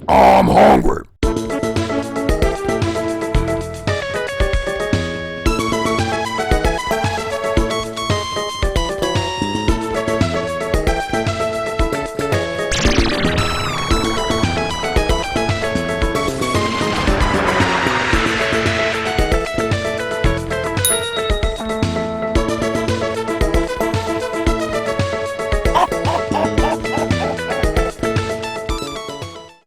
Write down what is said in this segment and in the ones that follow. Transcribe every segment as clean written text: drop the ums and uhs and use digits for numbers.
I'm hungry.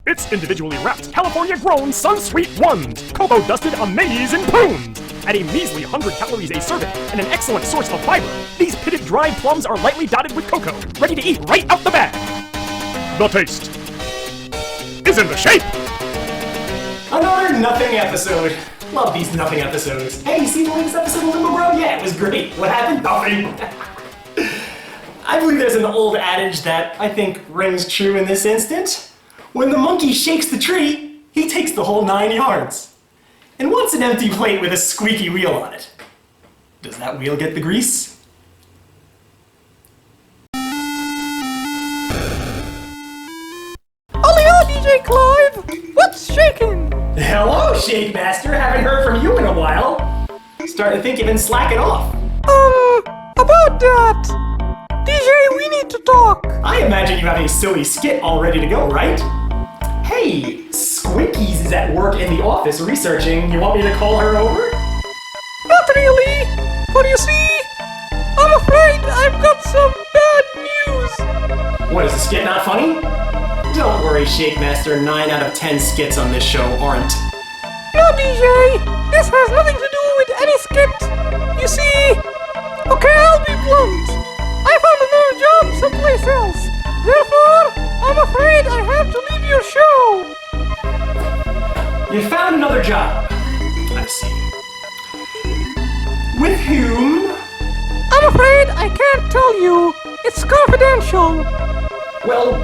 It's individually wrapped, California-grown SUNSWEET ones, cocoa-dusted amazing prunes. At a measly 100 calories a serving and an excellent source of fiber, these pitted dried plums are lightly dotted with cocoa, ready to eat right out the bag. The taste is in the shape. Another nothing episode. Love these nothing episodes. Hey, you see the latest episode of Limbo Grub? Yeah, it was great. What happened? Nothing. I believe there's an old adage that I think rings true in this instant. When the monkey shakes the tree, he takes the whole 9 yards. And what's an empty plate with a squeaky wheel on it? Does that wheel get the grease? Ollie-o, Djclyve! What's shaking? Hello, Shake Master. Haven't heard from you in a while. Starting to think you've been slacking off. About that. DJ, we need to talk. I imagine you have a silly skit all ready to go, right? Hey, Squinkies is at work in the office researching. You want me to call her over? Not really. But you see, I'm afraid I've got some bad news. What, is the skit not funny? Don't worry, Shake Master. 9 out of 10 skits on this show aren't. No, DJ. This has nothing to do with any skit. You see, okay, I'll be blunt. I found another job someplace else. Therefore, I'm afraid I have to leave your show. You found another job. I see. With whom? I'm afraid I can't tell you. It's confidential. Well,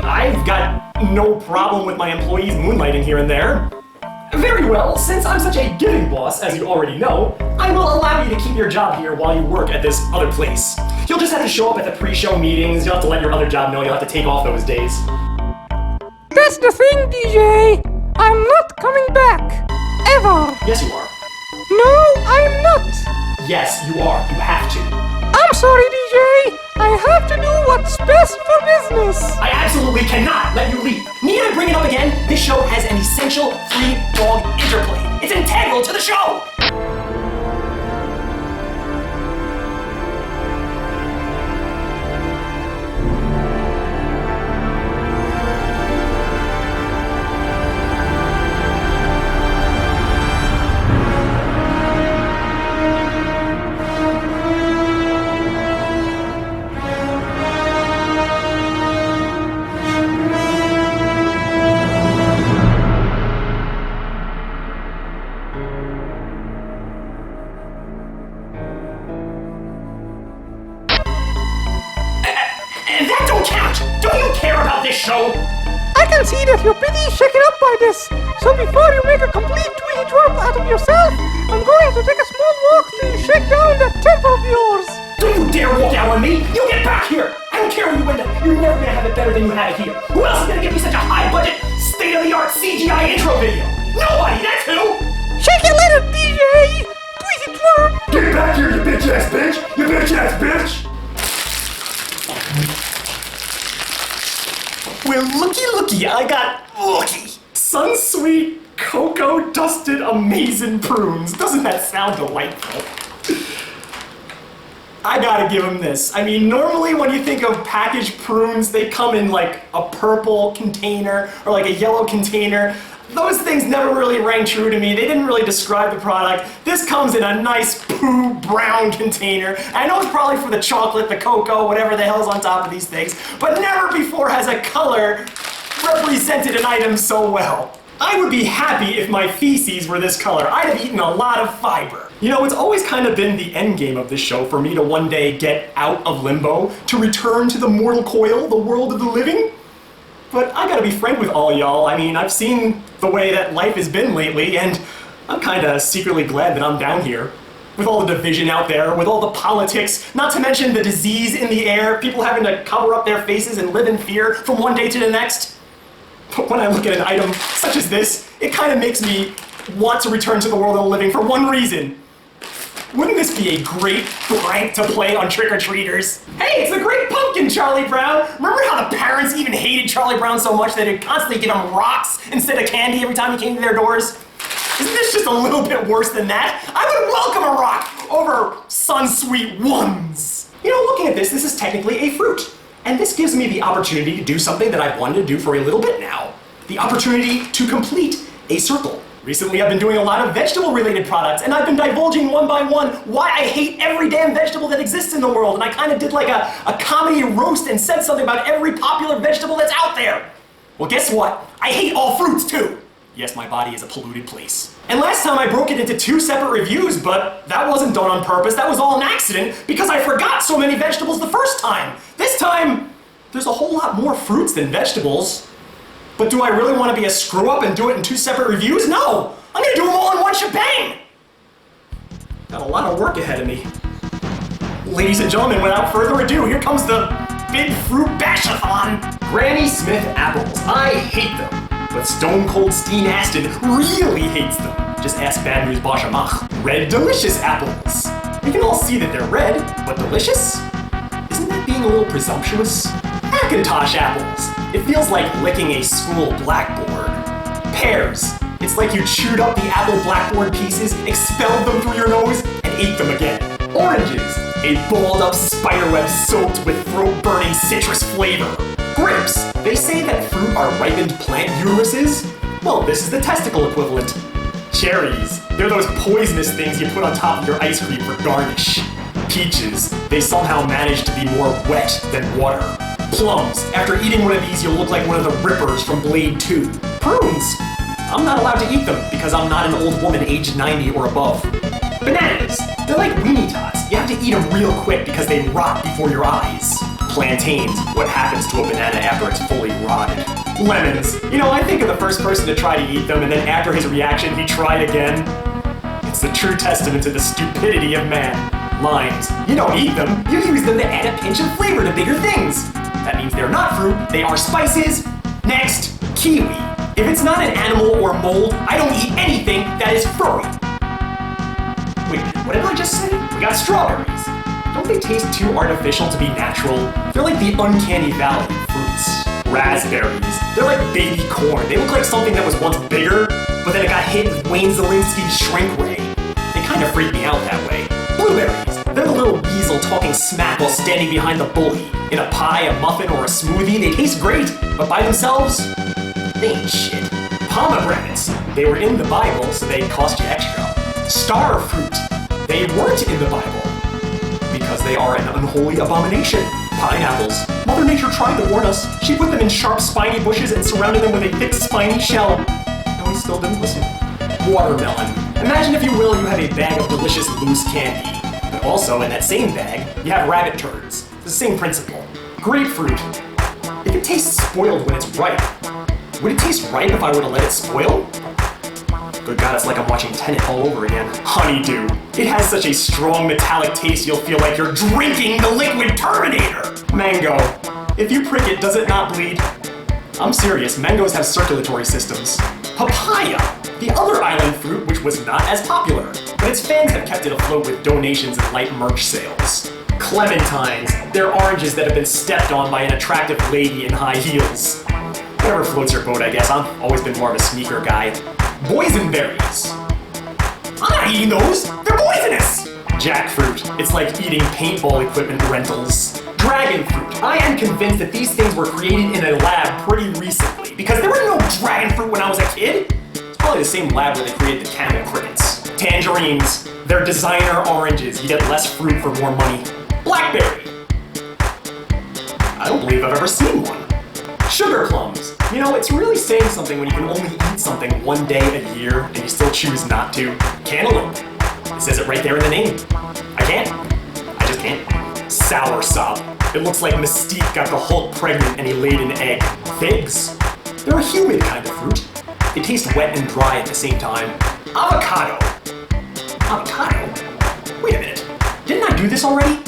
I've got no problem with my employees moonlighting here and there. Very well, since I'm such a giving boss, as you already know, I will allow you to keep your job here while you work at this other place. You'll just have to show up at the pre-show meetings, you'll have to let your other job know you'll have to take off those days. That's the thing, DJ. I'm not coming back. Ever. Yes, you are. No, I'm not. Yes, you are. You have to. I'm sorry, DJ. I have to do what's best for business. I absolutely cannot let you leave. Need I bring it up again? This show has an essential three-dog interplay. It's integral to the show! That don't count! Don't you care about this show? I can see that you're pretty shaken up by this. So before you make a complete tweety drop out of yourself, I'm going to take a small walk to shake down that temper of yours. Don't you dare walk out on me! You get back here! I don't care where you end up. You're never gonna have it better than you have it here. Who else is gonna give me such a high-budget, state-of-the-art CGI intro video? Nobody! That's who! Shake it later, DJ. Tweety drop. Get back here, you bitch-ass bitch! You bitch-ass bitch! Well, looky, I got lucky. SUNSWEET cocoa dusted amazing prunes. Doesn't that sound delightful? I gotta give them this. I mean, normally when you think of packaged prunes, they come in like a purple container or like a yellow container. Those things never really rang true to me. They didn't really describe the product. This comes in a nice poo brown container. I know it's probably for the chocolate, the cocoa, whatever the hell's on top of these things, but never before has a color represented an item so well. I would be happy if my feces were this color. I'd have eaten a lot of fiber. You know, it's always kind of been the end game of this show for me to one day get out of limbo, to return to the mortal coil, the world of the living. But I gotta be frank with all y'all. I mean, I've seen the way that life has been lately, and I'm kinda secretly glad that I'm down here. With all the division out there, with all the politics, not to mention the disease in the air, people having to cover up their faces and live in fear from one day to the next. But when I look at an item such as this, it kind of makes me want to return to the world of the living for one reason. Wouldn't this be a great prank to play on trick-or-treaters? Hey, it's the Great Pumpkin, Charlie Brown! Remember how the parents even hated Charlie Brown so much that they'd constantly give him rocks instead of candy every time he came to their doors? Isn't this just a little bit worse than that? I would welcome a rock over SUNSWEET ones! You know, looking at this is technically a fruit. And this gives me the opportunity to do something that I've wanted to do for a little bit now. The opportunity to complete a circle. Recently, I've been doing a lot of vegetable-related products, and I've been divulging one by one why I hate every damn vegetable that exists in the world, and I kind of did like a comedy roast and said something about every popular vegetable that's out there. Well, guess what? I hate all fruits, too. Yes, my body is a polluted place. And last time I broke it into 2 separate reviews, but that wasn't done on purpose. That was all an accident because I forgot so many vegetables the first time. This time, there's a whole lot more fruits than vegetables. But do I really want to be a screw-up and do it in 2 separate reviews? No! I'm gonna do them all in one shebang! Got a lot of work ahead of me. Ladies and gentlemen, without further ado, here comes the Big Fruit Bash-a-thon! Granny Smith apples. I hate them. But Stone Cold Steen Aston really hates them. Just ask Bad News Bosch-a-mach. Red Delicious apples. We can all see that they're red, but delicious? Isn't that being a little presumptuous? Macintosh apples. It feels like licking a school blackboard. Pears. It's like you chewed up the apple blackboard pieces, expelled them through your nose, and ate them again. Oranges. A balled up spiderweb soaked with throat-burning citrus flavor. Grapes. They say that fruit are ripened plant uteruses. Well, this is the testicle equivalent. Cherries. They're those poisonous things you put on top of your ice cream for garnish. Peaches. They somehow manage to be more wet than water. Plums. After eating one of these, you'll look like one of the Rippers from Blade 2. Prunes. I'm not allowed to eat them because I'm not an old woman aged 90 or above. Bananas. They're like weenie tots. You have to eat them real quick because they rot before your eyes. Plantains. What happens to a banana after it's fully rotted. Lemons. You know, I think of the first person to try to eat them, and then after his reaction, he tried again. It's the true testament to the stupidity of man. Limes. You don't eat them. You use them to add a pinch of flavor to bigger things. That means they're not fruit, they are spices. Next, kiwi. If it's not an animal or mold, I don't eat anything that is furry. Wait, what did I just say? We got strawberries. Don't they taste too artificial to be natural? They're like the uncanny valley of fruits. Raspberries. They're like baby corn. They look like something that was once bigger, but then it got hit with Wayne Zielinski's shrink ray. They kind of freak me out that way. Blueberries. They're the little weasel talking smack while standing behind the bully. In a pie, a muffin, or a smoothie, they taste great, but by themselves, they ain't shit. Pomegranates. They were in the Bible, so they cost you extra. Star fruit. They weren't in the Bible, because they are an unholy abomination. Pineapples. Mother Nature tried to warn us. She put them in sharp, spiny bushes and surrounded them with a thick, spiny shell. And we still didn't listen. Watermelon. Imagine, if you will, you have a bag of delicious loose candy. But also, in that same bag, you have rabbit turds. It's the same principle. Grapefruit. If it tastes spoiled when it's ripe, would it taste ripe if I were to let it spoil? Good God, it's like I'm watching Tenet all over again. Honeydew. It has such a strong metallic taste you'll feel like you're drinking the liquid Terminator. Mango. If you prick it, does it not bleed? I'm serious, mangoes have circulatory systems. Papaya. The other island fruit, which was not as popular, but its fans have kept it afloat with donations and light merch sales. Clementines. They're oranges that have been stepped on by an attractive lady in high heels. Whatever floats your boat, I guess. I've always been more of a sneaker guy. Boysenberries. I'm not eating those! They're poisonous! Jackfruit. It's like eating paintball equipment rentals. Dragon fruit. I am convinced that these things were created in a lab pretty recently, because there was no dragon fruit when I was a kid. It's probably the same lab where they created the camel crickets. Tangerines. They're designer oranges. You get less fruit for more money. Blackberry. I don't believe I've ever seen one. Sugar plums. You know, it's really saying something when you can only eat something one day a year and you still choose not to. Cantaloupe. It says it right there in the name. I can't. I just can't. Soursop. It looks like Mystique got the Hulk pregnant and he laid an egg. Figs. They're a humid kind of fruit. They taste wet and dry at the same time. Avocado. Avocado? Wait a minute. Didn't I do this already?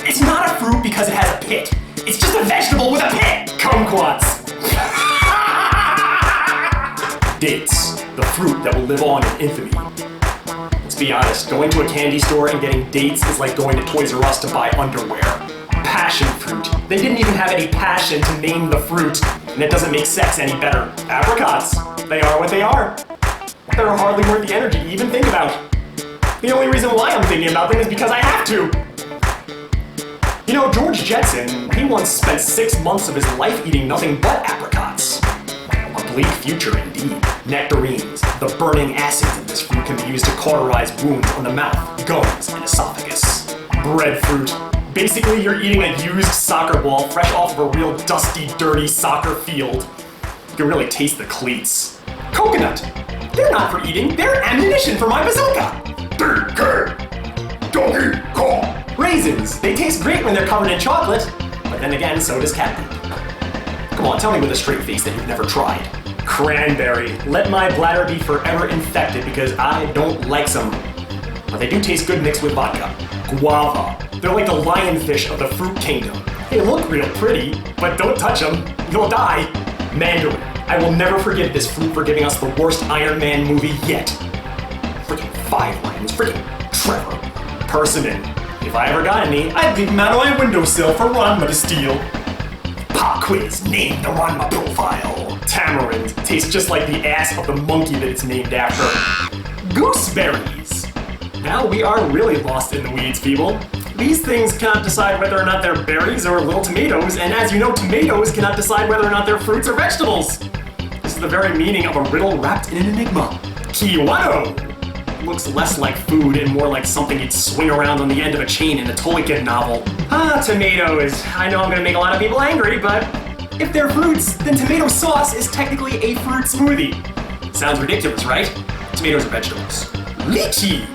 It's not a fruit because it has a pit. It's just a vegetable with a pit! Kumquats. Dates, the fruit that will live on in infamy. Let's be honest, going to a candy store and getting dates is like going to Toys R Us to buy underwear. Passion fruit. They didn't even have any passion to name the fruit, and it doesn't make sex any better. Apricots. They are what they are. They're hardly worth the energy to even think about. The only reason why I'm thinking about them is because I have to. You know, George Jetson, he once spent 6 months of his life eating nothing but apricots. A bleak future indeed. Nectarines, the burning acids of this fruit, can be used to cauterize wounds on the mouth, gums, and esophagus. Breadfruit. Basically, you're eating a used soccer ball fresh off of a real dusty, dirty soccer field. You can really taste the cleats. Coconut. They're not for eating, they're ammunition for my bazooka. DK! Donkey Kong! Raisins. They taste great when they're covered in chocolate, but then again, so does cat poop. Come on, tell me with a straight face that you've never tried. Cranberry. Let my bladder be forever infected because I don't like some. But they do taste good mixed with vodka. Guava. They're like the lionfish of the fruit kingdom. They look real pretty, but don't touch them. You'll die. Mandarin. I will never forgive this fruit for giving us the worst Iron Man movie yet. Freaking 5 lines. Freaking Trevor. Persimmon. If I ever got any, I'd leave him out on my windowsill for Ranma to steal. Pop quiz. Name the Ranma profile. Tamarind. Tastes just like the ass of the monkey that it's named after. Gooseberries. Now we are really lost in the weeds, people. These things cannot decide whether or not they're berries or little tomatoes, and as you know, tomatoes cannot decide whether or not they're fruits or vegetables. This is the very meaning of a riddle wrapped in an enigma. Kiwano. Looks less like food and more like something you'd swing around on the end of a chain in a Tolkien novel. Tomatoes. I know I'm gonna make a lot of people angry, but if they're fruits, then tomato sauce is technically a fruit smoothie. Sounds ridiculous, right? Tomatoes are vegetables. Lychee.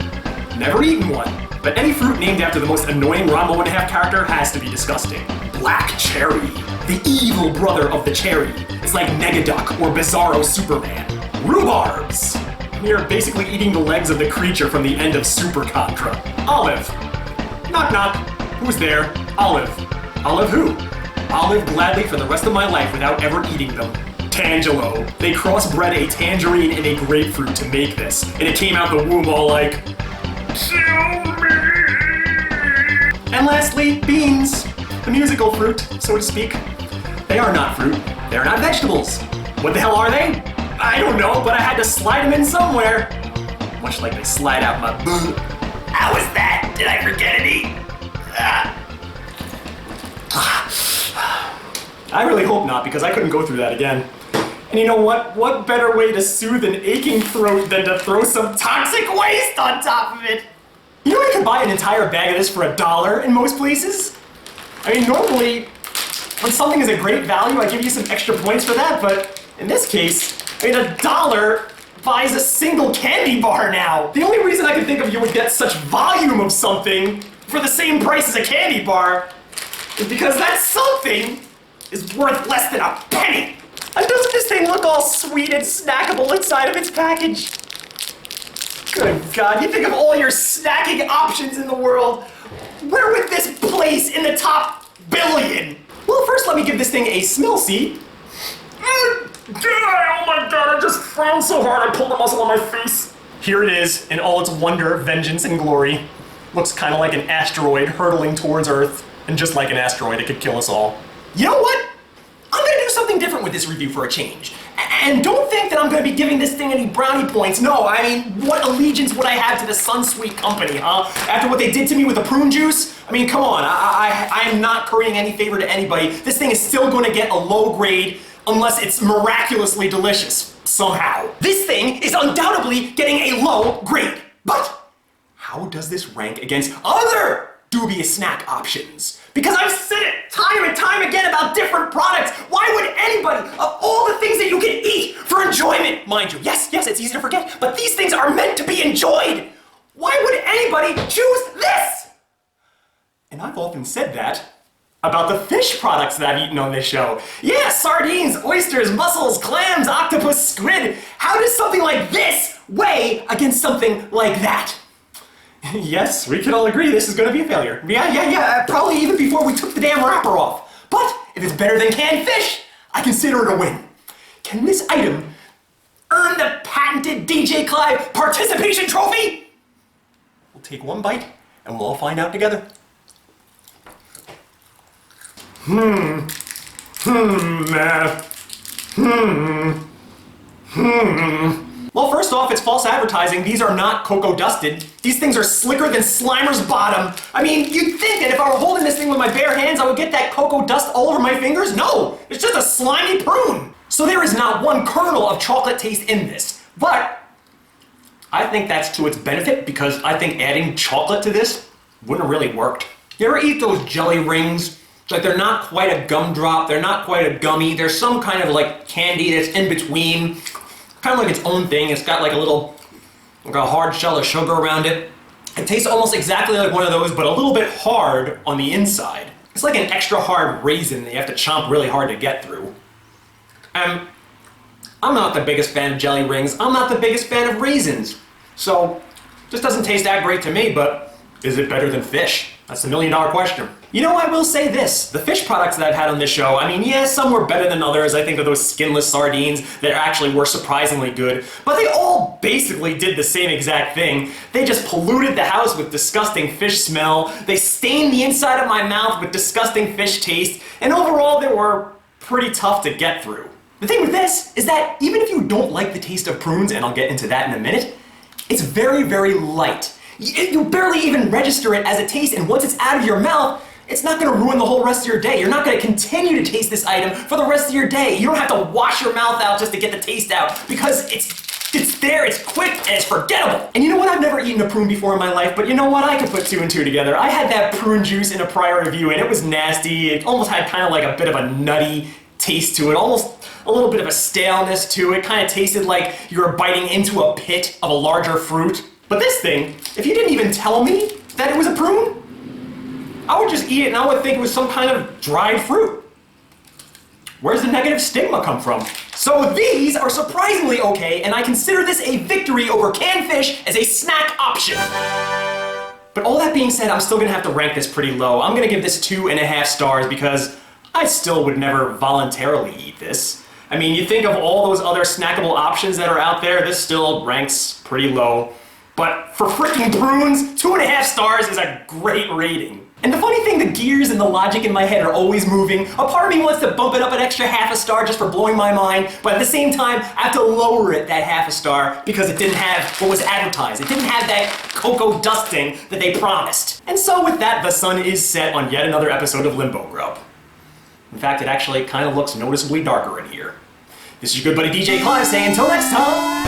Never eaten one, but any fruit named after the most annoying Ranma 1.5 character has to be disgusting. Black cherry. The evil brother of the cherry. It's like Negaduck or Bizarro Superman. Rhubarbs. You're basically eating the legs of the creature from the end of Super Contra. Olive. Knock knock. Who's there? Olive. Olive who? I'll live gladly for the rest of my life without ever eating them. Tangelo. They crossbred a tangerine and a grapefruit to make this, and it came out the womb all like, kill me. And lastly, beans. The musical fruit, so to speak. They are not fruit. They're not vegetables. What the hell are they? I don't know, but I had to slide them in somewhere. Much like they slide out my boo. How was that? Did I forget any? I really hope not, because I couldn't go through that again. And you know what? What better way to soothe an aching throat than to throw some toxic waste on top of it? You know you can buy an entire bag of this for $1 in most places? I mean, normally, when something is a great value, I give you some extra points for that, but in this case, I mean, $1 buys a single candy bar now. The only reason I could think of you would get such volume of something for the same price as a candy bar is because that something is worth less than a penny. And doesn't this thing look all sweet and snackable inside of its package? Good God, you think of all your snacking options in the world, where would this place in the top billion? Well, first let me give this thing a smell see. Oh my God, I just frowned so hard I pulled a muscle on my face. Here it is in all its wonder, vengeance, and glory. Looks kind of like an asteroid hurtling towards Earth, and just like an asteroid, it could kill us all. You know what? I'm gonna do something different with this review for a change. And don't think that I'm gonna be giving this thing any brownie points. No, I mean, what allegiance would I have to the SUNSWEET company, huh? After what they did to me with the prune juice? I mean, come on, I am not currying any favor to anybody. This thing is still gonna get a low grade unless it's miraculously delicious, somehow. This thing is undoubtedly getting a low grade. But how does this rank against other dubious snack options? Because I've said it time and time again about different products. Why would anybody, of all the things that you can eat for enjoyment, mind you, yes, it's easy to forget, but these things are meant to be enjoyed. Why would anybody choose this? And I've often said that about the fish products that I've eaten on this show. Yeah, sardines, oysters, mussels, clams, octopus, squid. How does something like this weigh against something like that? Yes, we can all agree this is gonna be a failure. Yeah, probably even before we took the damn wrapper off. But if it's better than canned fish, I consider it a win. Can this item earn the patented Djclyve participation trophy? We'll take one bite and we'll all find out together. Well, first off, it's false advertising. These are not cocoa dusted. These things are slicker than Slimer's bottom. I mean, you'd think that if I were holding this thing with my bare hands, I would get that cocoa dust all over my fingers. No, it's just a slimy prune. So there is not one kernel of chocolate taste in this. But I think that's to its benefit because I think adding chocolate to this wouldn't have really worked. You ever eat those jelly rings? Like they're not quite a gumdrop, they're not quite a gummy, there's some kind of like candy that's in between. Kind of like its own thing. It's got like a hard shell of sugar around it. It tastes almost exactly like one of those, but a little bit hard on the inside. It's like an extra hard raisin that you have to chomp really hard to get through. I'm not the biggest fan of jelly rings. I'm not the biggest fan of raisins. So, this doesn't taste that great to me, but is it better than fish? That's the million-dollar question. You know, I will say this. The fish products that I've had on this show, I mean, yeah, some were better than others. I think of those skinless sardines that actually were surprisingly good. But they all basically did the same exact thing. They just polluted the house with disgusting fish smell. They stained the inside of my mouth with disgusting fish taste. And overall, they were pretty tough to get through. The thing with this is that even if you don't like the taste of prunes, and I'll get into that in a minute, it's very, very light. You barely even register it as a taste, and once it's out of your mouth, it's not going to ruin the whole rest of your day. You're not going to continue to taste this item for the rest of your day. You don't have to wash your mouth out just to get the taste out because it's there, it's quick, and it's forgettable. And you know what? I've never eaten a prune before in my life, but you know what? I could put two and two together. I had that prune juice in a prior review, and it was nasty. It almost had kind of like a bit of a nutty taste to it, almost a little bit of a staleness to it. Kind of tasted like you were biting into a pit of a larger fruit. But this thing, if you didn't even tell me that it was a prune, I would just eat it and I would think it was some kind of dried fruit. Where's the negative stigma come from? So these are surprisingly okay, and I consider this a victory over canned fish as a snack option. But all that being said, I'm still gonna have to rank this pretty low. I'm gonna give this 2.5 stars because I still would never voluntarily eat this. I mean, you think of all those other snackable options that are out there, this still ranks pretty low. But for freaking prunes, 2.5 stars is a great rating. And the funny thing, the gears and the logic in my head are always moving. A part of me wants to bump it up an extra half a star just for blowing my mind, but at the same time, I have to lower it that half a star because it didn't have what was advertised. It didn't have that cocoa dusting that they promised. And so with that, the sun is set on yet another episode of Limbo Grub. In fact, it actually kind of looks noticeably darker in here. This is your good buddy Djclyve saying until next time.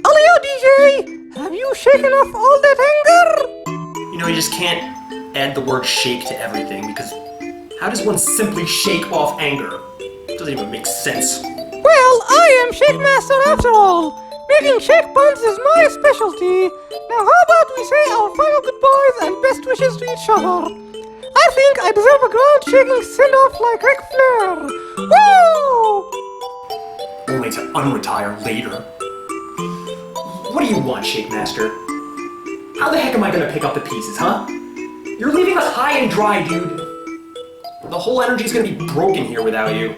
Oleo DJ, have you shaken off all that anger? You know, you just can't add the word shake to everything because how does one simply shake off anger? It doesn't even make sense. Well, I am Shake Master after all. Making shake buns is my specialty. Now how about we say our final goodbyes and best wishes to each other? I think I deserve a ground-shaking send-off like Ric Flair. Woo! Only to unretire later. What do you want, Shake Master? How the heck am I gonna pick up the pieces, huh? You're leaving us high and dry, dude. The whole energy's gonna be broken here without you.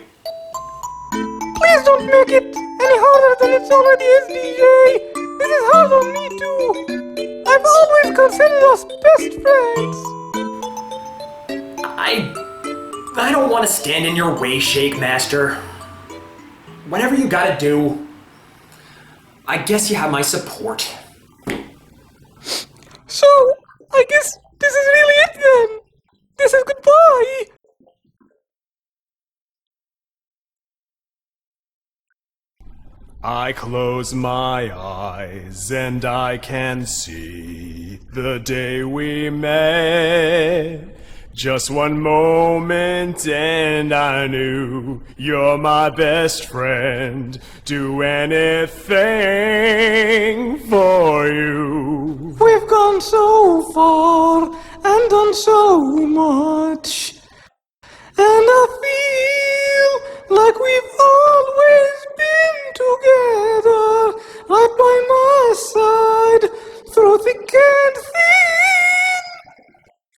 Please don't make it any harder than it already is, DJ. This is hard on me too. I've always considered us best friends. I don't want to stand in your way, Shake Master. Whatever you gotta do, I guess you have my support. So, I guess this is really it then. This is goodbye. I close my eyes and I can see the day we met. Just one moment and I knew you're my best friend. Do anything for you. We've gone so far and done so much. And I feel like we've always been together. Right by my side, through thick and thin.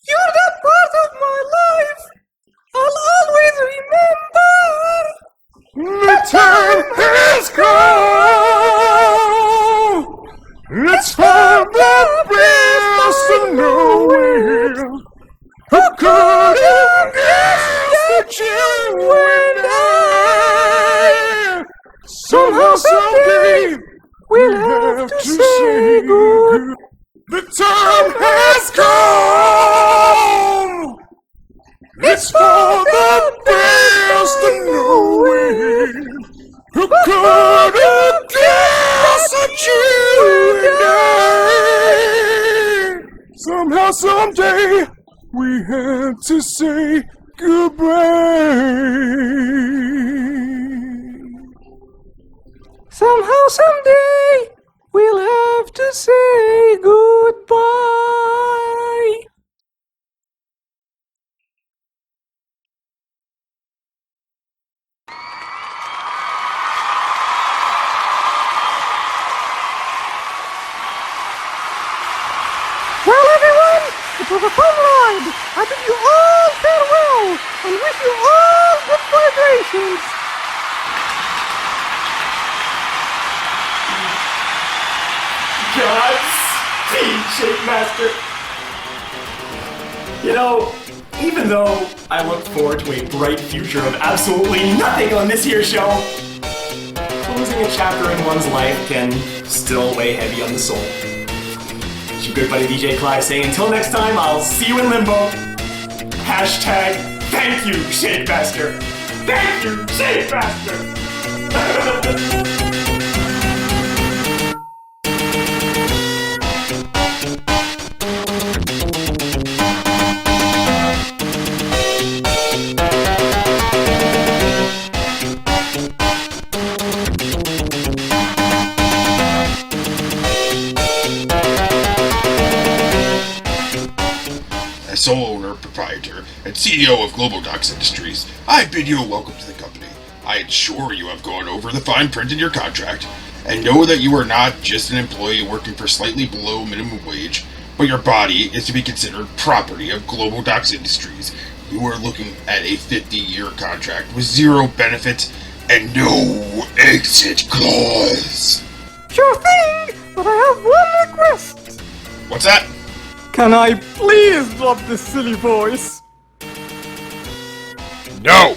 You're that part of my life I'll always remember. Midterm Who could have guessed that you and I somehow someday we'll have to say good. The time has come. It's for the best of knowing. Who could have guessed that you and I somehow someday we had to say goodbye. Somehow, someday, we'll have to say goodbye. Well, everyone, it was a fun ride. I bid you all farewell and wish you all good vibrations. Godspeed, Shape Master. You know, even though I look forward to a bright future of absolutely nothing on this here show, closing a chapter in one's life can still weigh heavy on the soul. It's your good buddy Djclyve saying, until next time, I'll see you in Limbo. Hashtag, thank you, Shape Master. Thank you, Shape Master. As sole owner, proprietor, and CEO of Global Docs Industries, I bid you a welcome to the company. I ensure you have gone over the fine print in your contract, and know that you are not just an employee working for slightly below minimum wage, but your body is to be considered property of Global Docs Industries. You are looking at a 50-year contract with zero benefits and no exit clause. Sure thing, but I have one request. What's that? Can I please drop this silly voice? No!